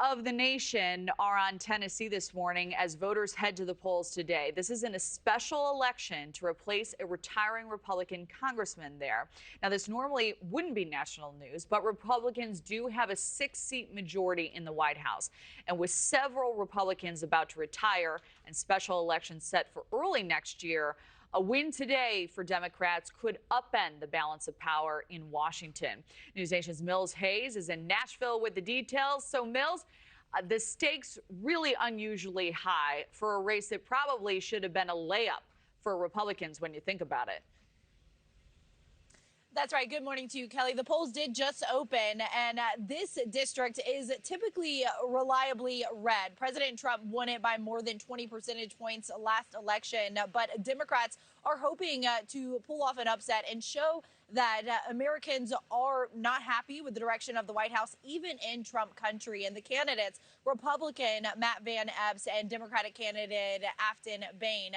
of the nation are on Tennessee this morning as voters head to the polls today. This is in a special election to replace a retiring Republican congressman there. Now, this normally wouldn't be national news, but Republicans do have a 6-seat majority in the White House. And with several Republicans about to retire and special elections set for early next year, a win today for Democrats could upend the balance of power in Washington. NewsNation's Mills Hayes is in Nashville with the details. So, Mills, the stakes really unusually high for a race that probably should have been a layup for Republicans when you think about it. That's right. Good morning to you, Kelly. The polls did just open, and this district is typically reliably red. President Trump won it by more than 20 percentage points last election, but Democrats are hoping to pull off an upset and show that Americans are not happy with the direction of the White House, even in Trump country. And the candidates, Republican Matt Van Epps and Democratic candidate Aftyn Behn,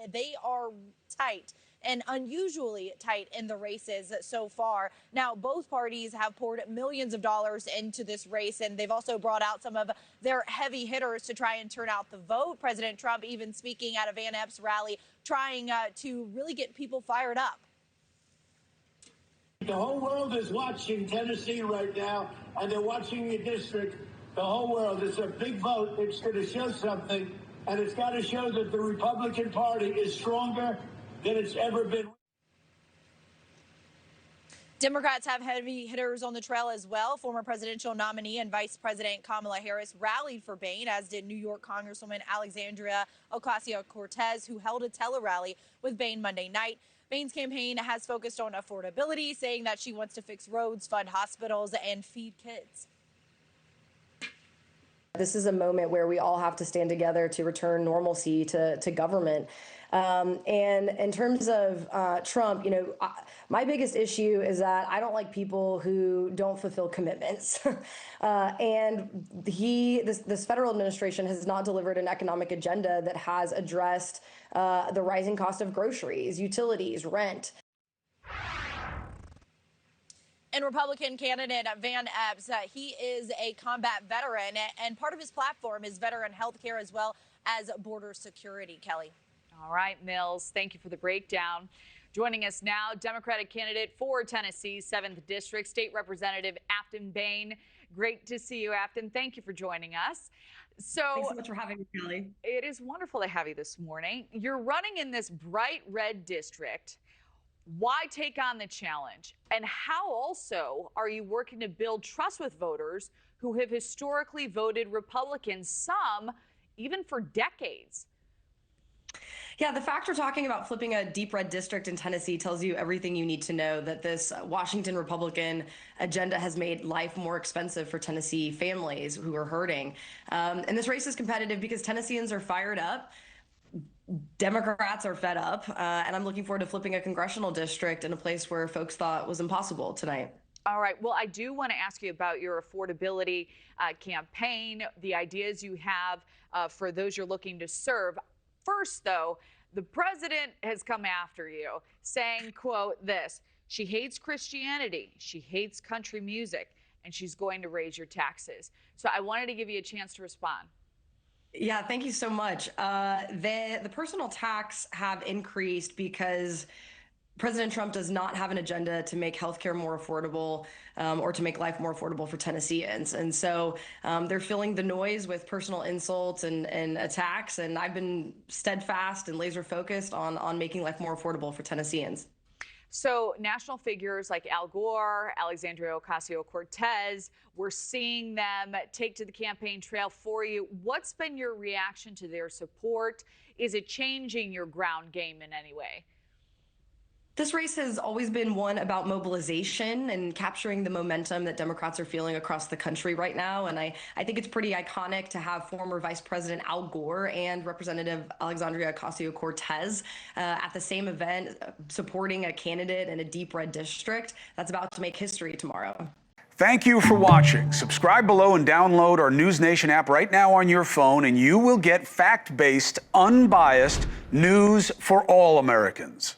they are tight and unusually tight in the races so far. Now, both parties have poured millions of dollars into this race, and they've also brought out some of their heavy hitters to try and turn out the vote. President Trump even speaking at a Van Epps rally, trying to really get people fired up. The whole world is watching Tennessee right now, and they're watching your district. The whole world. It's a big vote. It's going to show something, and it's got to show that the Republican Party is stronger than it's ever been. Democrats have heavy hitters on the trail as well. Former presidential nominee and Vice President Kamala Harris rallied for Behn, as did New York Congresswoman Alexandria Ocasio-Cortez, who held a tele-rally with Behn Monday night. Behn's campaign has focused on affordability, saying that she wants to fix roads, fund hospitals, and feed kids. This is a moment where we all have to stand together to return normalcy to government. And in terms of Trump, my biggest issue is that I don't like people who don't fulfill commitments. And this federal administration has not delivered an economic agenda that has addressed the rising cost of groceries, utilities, rent. And Republican candidate Van Epps, he is a combat veteran, and part of his platform is veteran health care as well as border security. Kelly. All right, Mills, thank you for the breakdown. Joining us now, Democratic candidate for Tennessee's 7th District, State Representative Aftyn Behn. Great to see you, Aftyn. Thank you for joining us. Thanks so much for having me, Kelly. It is wonderful to have you this morning. You're running in this bright red district. Why take on the challenge? And how also are you working to build trust with voters who have historically voted Republican, some even for decades? Yeah, the fact we're talking about flipping a deep red district in Tennessee tells you everything you need to know, that this Washington Republican agenda has made life more expensive for Tennessee families who are hurting. And this race is competitive because Tennesseans are fired up. Democrats are fed up, and I'm looking forward to flipping a congressional district in a place where folks thought was impossible tonight. All right. Well, I do want to ask you about your affordability campaign, the ideas you have for those you're looking to serve. First, though, the president has come after you saying, quote, this: she hates Christianity, she hates country music, and she's going to raise your taxes. So I wanted to give you a chance to respond. Yeah, thank you so much. The personal tax have increased because President Trump does not have an agenda to make healthcare more affordable or to make life more affordable for Tennesseans. And so they're filling the noise with personal insults and attacks. And I've been steadfast and laser focused on making life more affordable for Tennesseans. So national figures like Al Gore, Alexandria Ocasio-Cortez, we're seeing them take to the campaign trail for you. What's been your reaction to their support? Is it changing your ground game in any way? This race has always been one about mobilization and capturing the momentum that Democrats are feeling across the country right now. And I think it's pretty iconic to have former Vice President Al Gore and Representative Alexandria Ocasio-Cortez at the same event supporting a candidate in a deep red district that's about to make history tomorrow. Thank you for watching. Subscribe below and download our NewsNation app right now on your phone, and you will get fact-based, unbiased news for all Americans.